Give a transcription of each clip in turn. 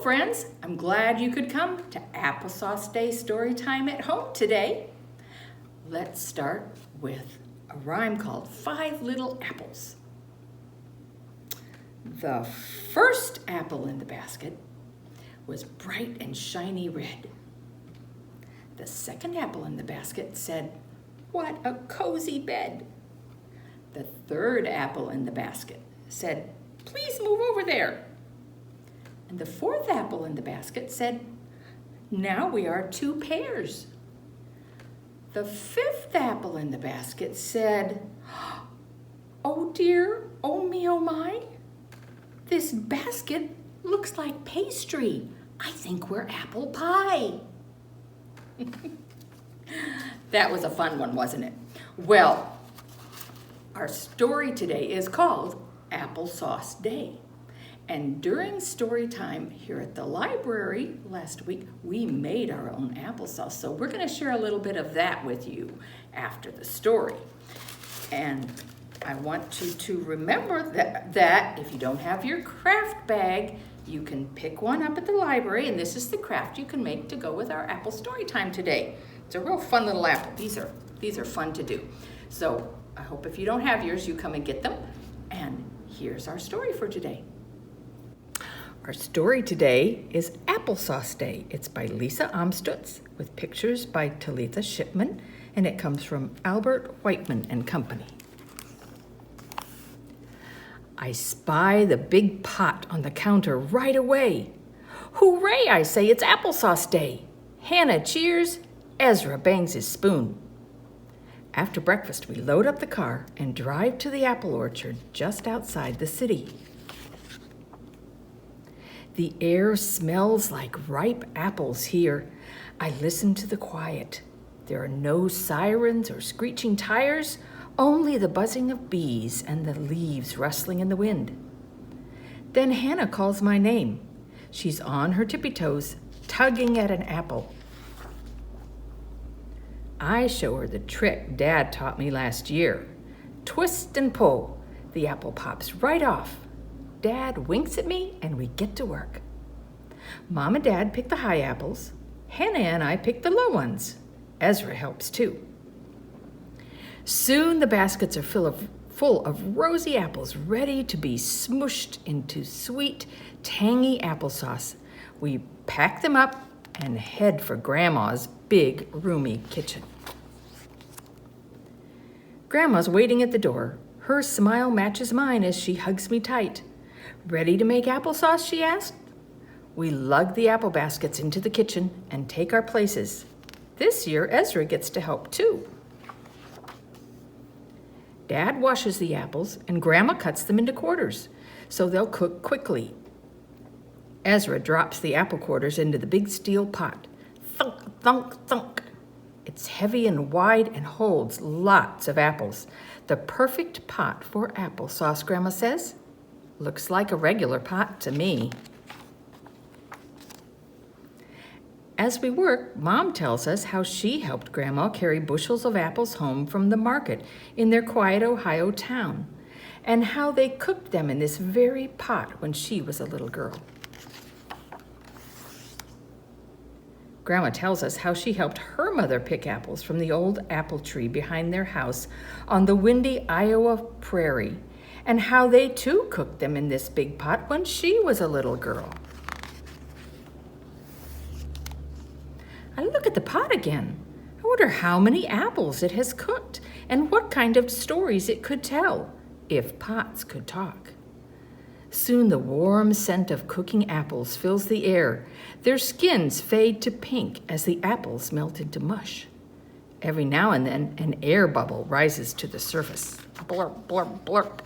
friends. I'm glad you could come to Applesauce Day Storytime at Home today. Let's start with a rhyme called 5 Little Apples. The first apple in the basket was bright and shiny red. The second apple in the basket said, "What a cozy bed." The third apple in the basket said, "Please move over there." And the fourth apple in the basket said, "Now we are 2 pairs." The fifth apple in the basket said, "Oh dear, oh me, oh my. This basket looks like pastry. I think we're apple pie." That was a fun one, wasn't it? Well, our story today is called Applesauce Day. And during story time here at the library last week, we made our own applesauce. So we're going to share a little bit of that with you after the story. And I want you to remember that if you don't have your craft bag, you can pick one up at the library, and this is the craft you can make to go with our apple story time today. It's a real fun little apple. These are fun to do. So I hope if you don't have yours, you come and get them. And here's our story for today. Our story today is Applesauce Day. It's by Lisa Amstutz with pictures by Talitha Shipman, and it comes from Albert Whiteman and Company. I spy the big pot on the counter right away. Hooray, I say, it's Applesauce Day. Hannah cheers, Ezra bangs his spoon. After breakfast, we load up the car and drive to the apple orchard just outside the city. The air smells like ripe apples here. I listen to the quiet. There are no sirens or screeching tires, only the buzzing of bees and the leaves rustling in the wind. Then Hannah calls my name. She's on her tippy toes, tugging at an apple. I show her the trick Dad taught me last year. Twist and pull. The apple pops right off. Dad winks at me and we get to work. Mom and Dad pick the high apples. Hannah and I pick the low ones. Ezra helps too. Soon the baskets are full of rosy apples ready to be smooshed into sweet, tangy applesauce. We pack them up and head for Grandma's big, roomy kitchen. Grandma's waiting at the door. Her smile matches mine as she hugs me tight. "Ready to make applesauce?" she asked. We lug the apple baskets into the kitchen and take our places. This year, Ezra gets to help too. Dad washes the apples and Grandma cuts them into quarters so they'll cook quickly. Ezra drops the apple quarters into the big steel pot. Thunk, thunk, thunk. It's heavy and wide and holds lots of apples. The perfect pot for applesauce, Grandma says. Looks like a regular pot to me. As we work, Mom tells us how she helped Grandma carry bushels of apples home from the market in their quiet Ohio town, and how they cooked them in this very pot when she was a little girl. Grandma tells us how she helped her mother pick apples from the old apple tree behind their house on the windy Iowa prairie, and how they too cooked them in this big pot when she was a little girl. I look at the pot again. I wonder how many apples it has cooked and what kind of stories it could tell, if pots could talk. Soon the warm scent of cooking apples fills the air. Their skins fade to pink as the apples melt into mush. Every now and then, an air bubble rises to the surface. Blurp, blurp, blurp.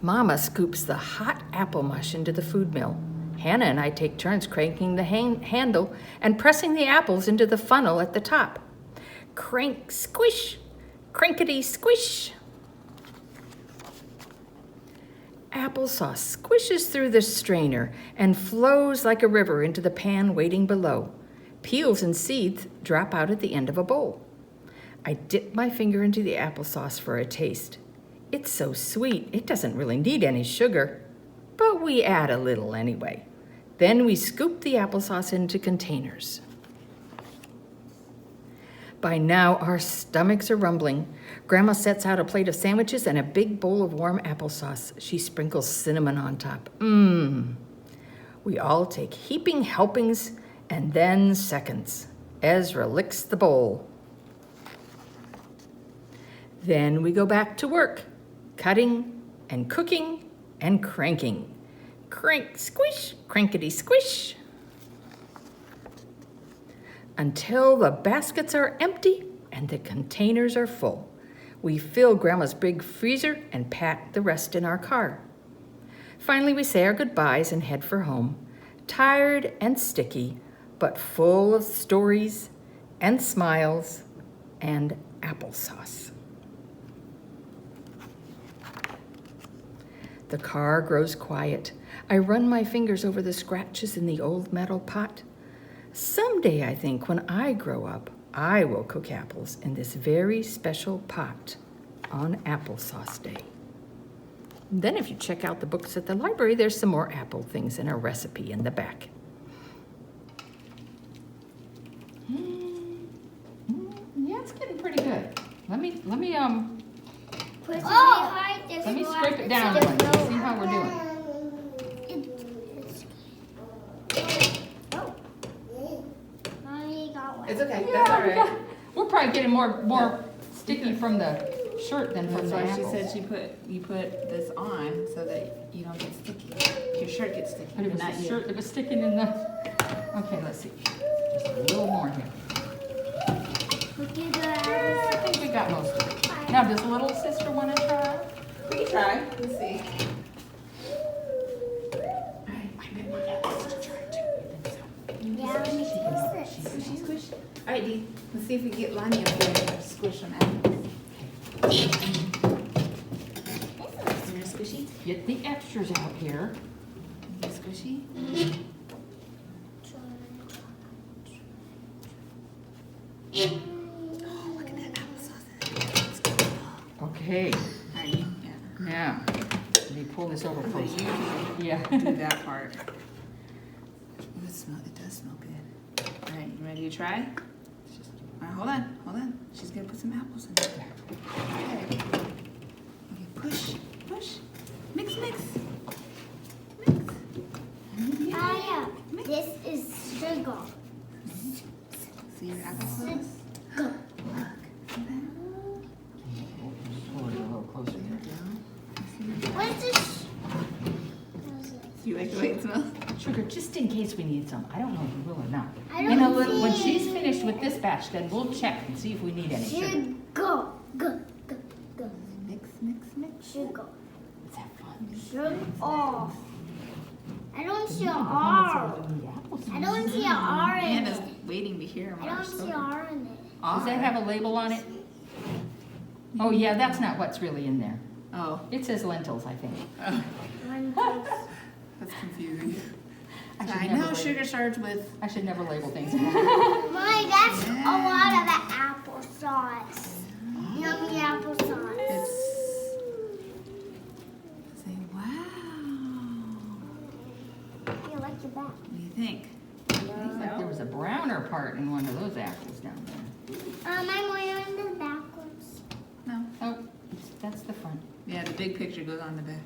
Mama scoops the hot apple mush into the food mill. Hannah and I take turns cranking the handle and pressing the apples into the funnel at the top. Crank, squish, crinkety, squish. Applesauce squishes through the strainer and flows like a river into the pan waiting below. Peels and seeds drop out at the end of a bowl. I dip my finger into the applesauce for a taste. It's so sweet, it doesn't really need any sugar. but we add a little anyway. Then we scoop the applesauce into containers. By now, our stomachs are rumbling. Grandma sets out a plate of sandwiches and a big bowl of warm applesauce. She sprinkles cinnamon on top. We all take heaping helpings and then seconds. Ezra licks the bowl. Then we go back to work, cutting and cooking and cranking. Crank, squish, crankety, squish. Until the baskets are empty and the containers are full. We fill Grandma's big freezer and pack the rest in our car. Finally, we say our goodbyes and head for home, tired and sticky, but full of stories and smiles and applesauce. The car grows quiet. I run my fingers over the scratches in the old metal pot. Someday, I think, when I grow up, I will cook apples in this very special pot on Applesauce Day. Then if you check out the books at the library, there's some more apple things and a recipe in the back. Yeah, it's getting pretty good. Let me scrape it down one. See how we're doing. It's okay. That's all right. We're probably getting more sticky from the shirt than from the That's why apples. she said you put this on so that you don't get sticky. Your shirt gets sticky. But it was not the you. shirt that was sticking in the... Okay, let's see. Just a little more here. I think we got most of it. Now, does little sister want to try? We can try. Let's see. She's squished. All right, Dee. Let's see if we get Lonnie up here and squish them out. Squishy. Get the extras out here. Squishy. Oh, look at that applesauce. Okay, All right, yeah. now, let me pull this over close. Yeah. Do that part. Ooh, it does smell good. All right, you ready to try? All right, hold on. She's gonna put some apples in there. Okay. Okay, push. Mix. This is sugar. See your applesauce? Go. Pull it a little closer here. What's this? You like the way it smells? Sugar, just in case we need some. I don't know if we will or not. I don't When see. she's finished with this batch, then we'll check and see if we need any sugar. Go. Mix. Sugar. Is that fun? Sugar off. I don't see an R. I don't see an R in Anna's it. waiting to hear him. I don't see an R in it. Does that have a label on it? Oh yeah, that's not what's really in there. Oh. It says lentils, I think. That's confusing. should I never know label- sugar starts with. I should never label things. Mommy, that's a lot of the applesauce. Yummy applesauce. It's. Say, wow. I like your back. What do you think? Looks like there was a browner part in one of those apples down there. I'm wearing this backwards. No. Oh, that's the front. Yeah, the big picture goes on the back.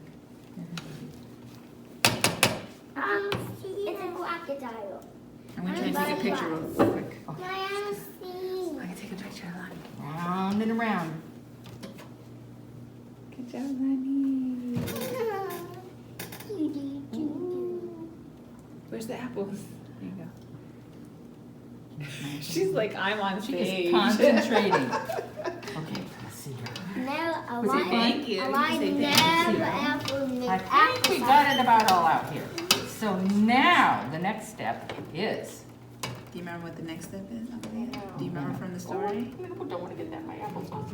It's a crocodile. I'm gonna try and take a picture real quick. I see. I can take a picture of Lonnie. Round and around. Good job, Lonnie. Where's the apples? There you go. She's like, I'm on She stage. is concentrating. Okay, let's see here. Never, a Was it lot, thank you? a You lot say thank you. never apple make I think we got it about all out here. So now, the next step is... Do you remember what the next step is? Do you remember from the story? I don't want to get that in my applesauce.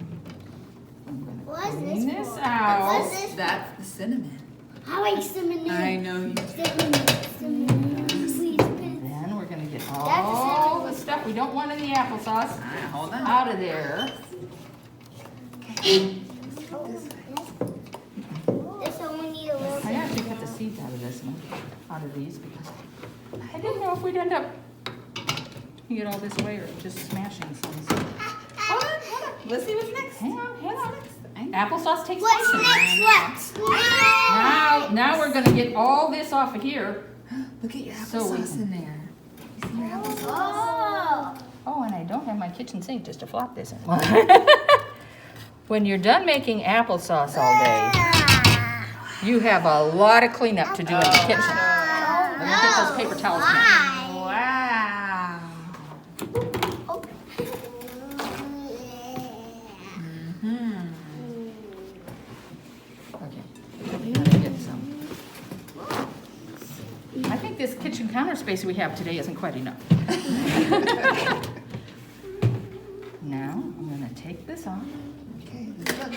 I'm going What's to this clean this for? out. What's this? That's the cinnamon. I like cinnamon. I know you. Cinnamon. Please, Then we're going to get all the stuff we don't want in the applesauce Alright, hold on. out of there. This one we need a little I actually cut the seeds out of out of these because I didn't know if we'd end up taking it all this way or just smashing some. Hold on. Let's see what's next. Hang on. Applesauce takes What's patience. next? Now we're gonna get all this off of here. Look at your So we applesauce can- in there. You see your applesauce? Oh. Oh, and I don't have my kitchen sink just to flop this in. When you're done making applesauce all day, you have a lot of cleanup to do in the kitchen. Let me get those paper towels now. Wow. Okay, gotta get some. I think this kitchen counter space we have today isn't quite enough. Now, I'm gonna take this off. Okay, let's look.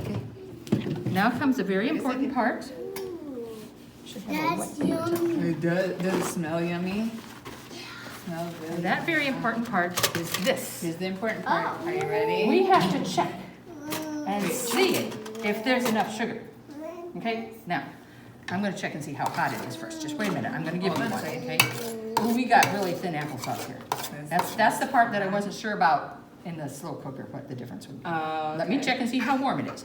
Okay. Now comes a very important part. Should have a wet That's paper towel. yummy. Does it smell yummy? Smells And good. that very important part is this. Here's the important part. Are you ready? We have to check and see if there's enough sugar. Okay, now, I'm gonna check and see how hot it is first. Just wait a minute, I'm gonna give you Hold on one, a second. okay? Ooh, we got really thin applesauce here. That's the part that I wasn't sure about in the slow cooker, what the difference would be. Oh, Let me okay. check and see how warm it is.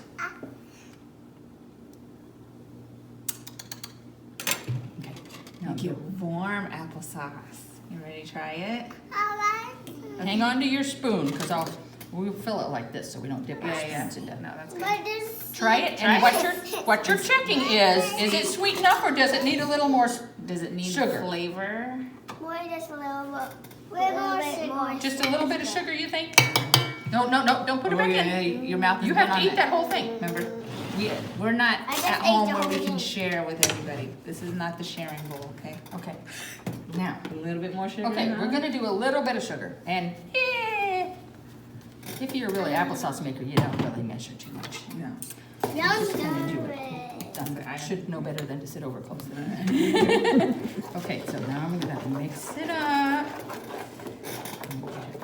Okay. Now Make it warm applesauce. You ready to try it? hang on to your spoon, because we'll fill it like this so we don't dip our Yeah. spoons into it. No, that's good. But this. Try it, and what you're checking is it sweet enough or does it need a little more? Does it need Sugar. flavor? Wait just a little bit more. Just a little bit of sugar, you think? No, don't put it back in. Your mouth is You have to eat that whole thing. Remember, we're not I just at ate home the where whole we can thing. share with everybody. This is not the sharing bowl, okay? Okay, now, A little bit more sugar. okay, huh? we're gonna do a little bit of sugar, and if you're a really applesauce maker, you don't really measure too much. No. Yum's Just gonna do good. it. I should know better than to sit over close to that. Okay, so now I'm gonna mix it up.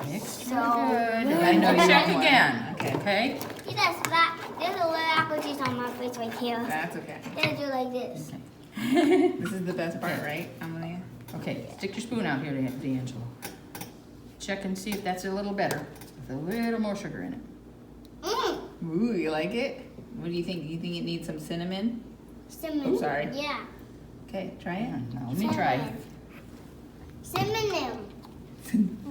Mixed So real good. good. And I know you check want more. again, Okay. okay? See that spot? There's a little apple juice on my face right here. That's okay. Then do like this. This is the best part, right, Emily? Okay, stick your spoon out here, D'Angelo. Check and see if that's a little better, with a little more sugar in it. Mmm. Ooh, you like it? What do you think? You think it needs some cinnamon? Cinnamon. Ooh, sorry. Yeah. Okay, try Hang it. on, now let me try. Cinnamon.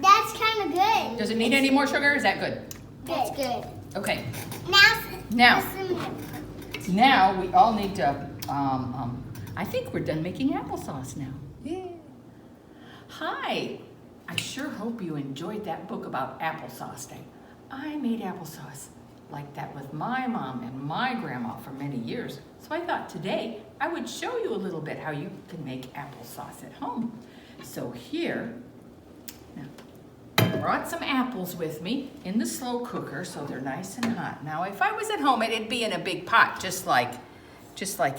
That's kind of good. Does it need any more sugar? Is that good? That's good. Okay, Now Now. cinnamon. now we all need to, I think we're done making applesauce now. Yeah. Hi, I sure hope you enjoyed that book about applesauce day. I made applesauce like that with my mom and my grandma for many years. So I thought today I would show you a little bit how you can make applesauce at home. So here, now, I brought some apples with me in the slow cooker so they're nice and hot. Now if I was at home, it'd be in a big pot just like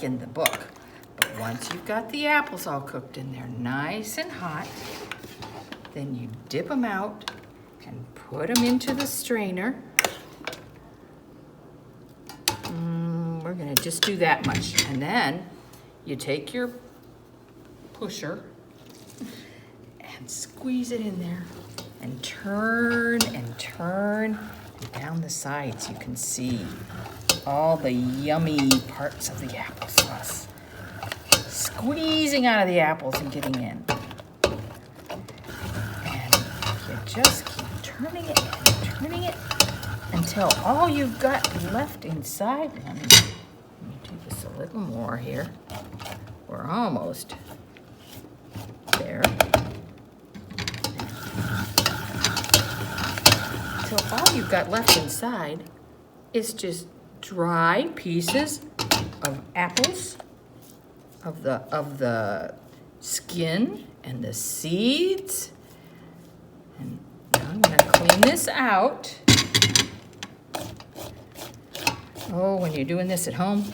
in the book. But once you've got the apples all cooked in there nice and hot, then you dip them out and put them into the strainer. We're gonna just do that much. And then you take your pusher and squeeze it in there and turn and turn. And down the sides you can see all the yummy parts of the applesauce squeezing out of the apples and getting in. And you just keep turning it and turning it until all you've got left inside. Let me do this a little more here. We're almost there. Until all you've got left inside is just dry pieces of apples, of the skin and the seeds. And now I'm gonna clean this out. Oh, when you're doing this at home,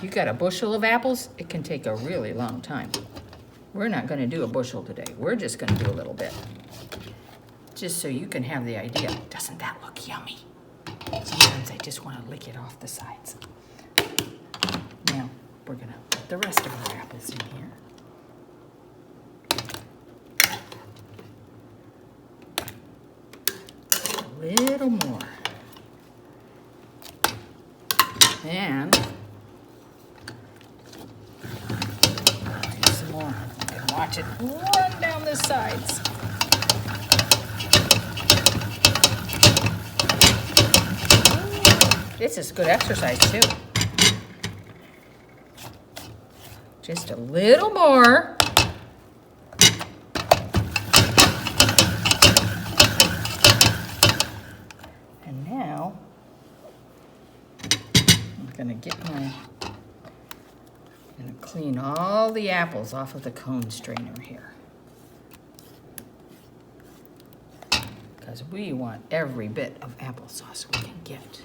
you got a bushel of apples, it can take a really long time. We're not gonna do a bushel today. We're just gonna do a little bit. Just so you can have the idea. Doesn't that look yummy? Sometimes I just wanna lick it off the sides. Now, we're gonna put the rest of our apples in here. A little more. And some more. And watch it run down the sides. This is good exercise too. Just a little more. And now I'm gonna clean all the apples off of the cone strainer here. Because we want every bit of applesauce we can get.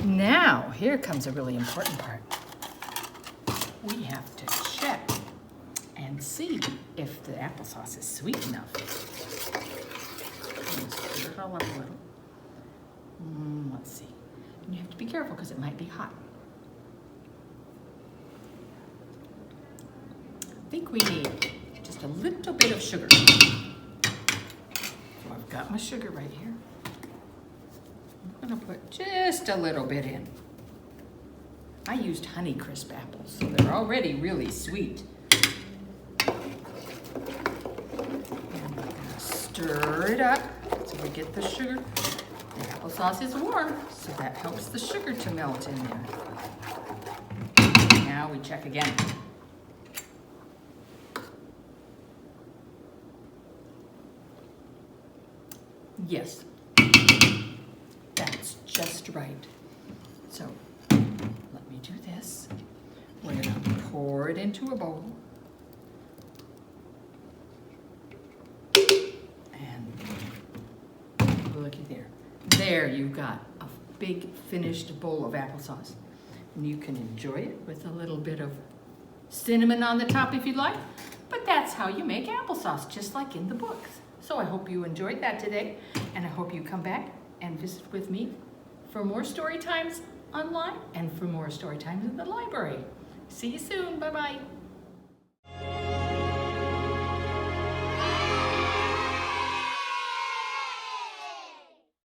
Now, here comes a really important part. We have to check and see if the applesauce is sweet enough. Stir it all up a little. Let's see. And you have to be careful because it might be hot. I think we need just a little bit of sugar. So I've got my sugar right here. I'm gonna put just a little bit in. I used Honeycrisp apples, so they're already really sweet. And we're gonna stir it up so we get the sugar. The applesauce is warm, so that helps the sugar to melt in there. Now we check again. Yes. That's just right. So let me do this. We're going to pour it into a bowl. And looky there. There you've got a big finished bowl of applesauce. And you can enjoy it with a little bit of cinnamon on the top if you'd like. But that's how you make applesauce, just like in the books. So I hope you enjoyed that today, and I hope you come back and visit with me for more story times online and for more story times in the library. See you soon. Bye-bye.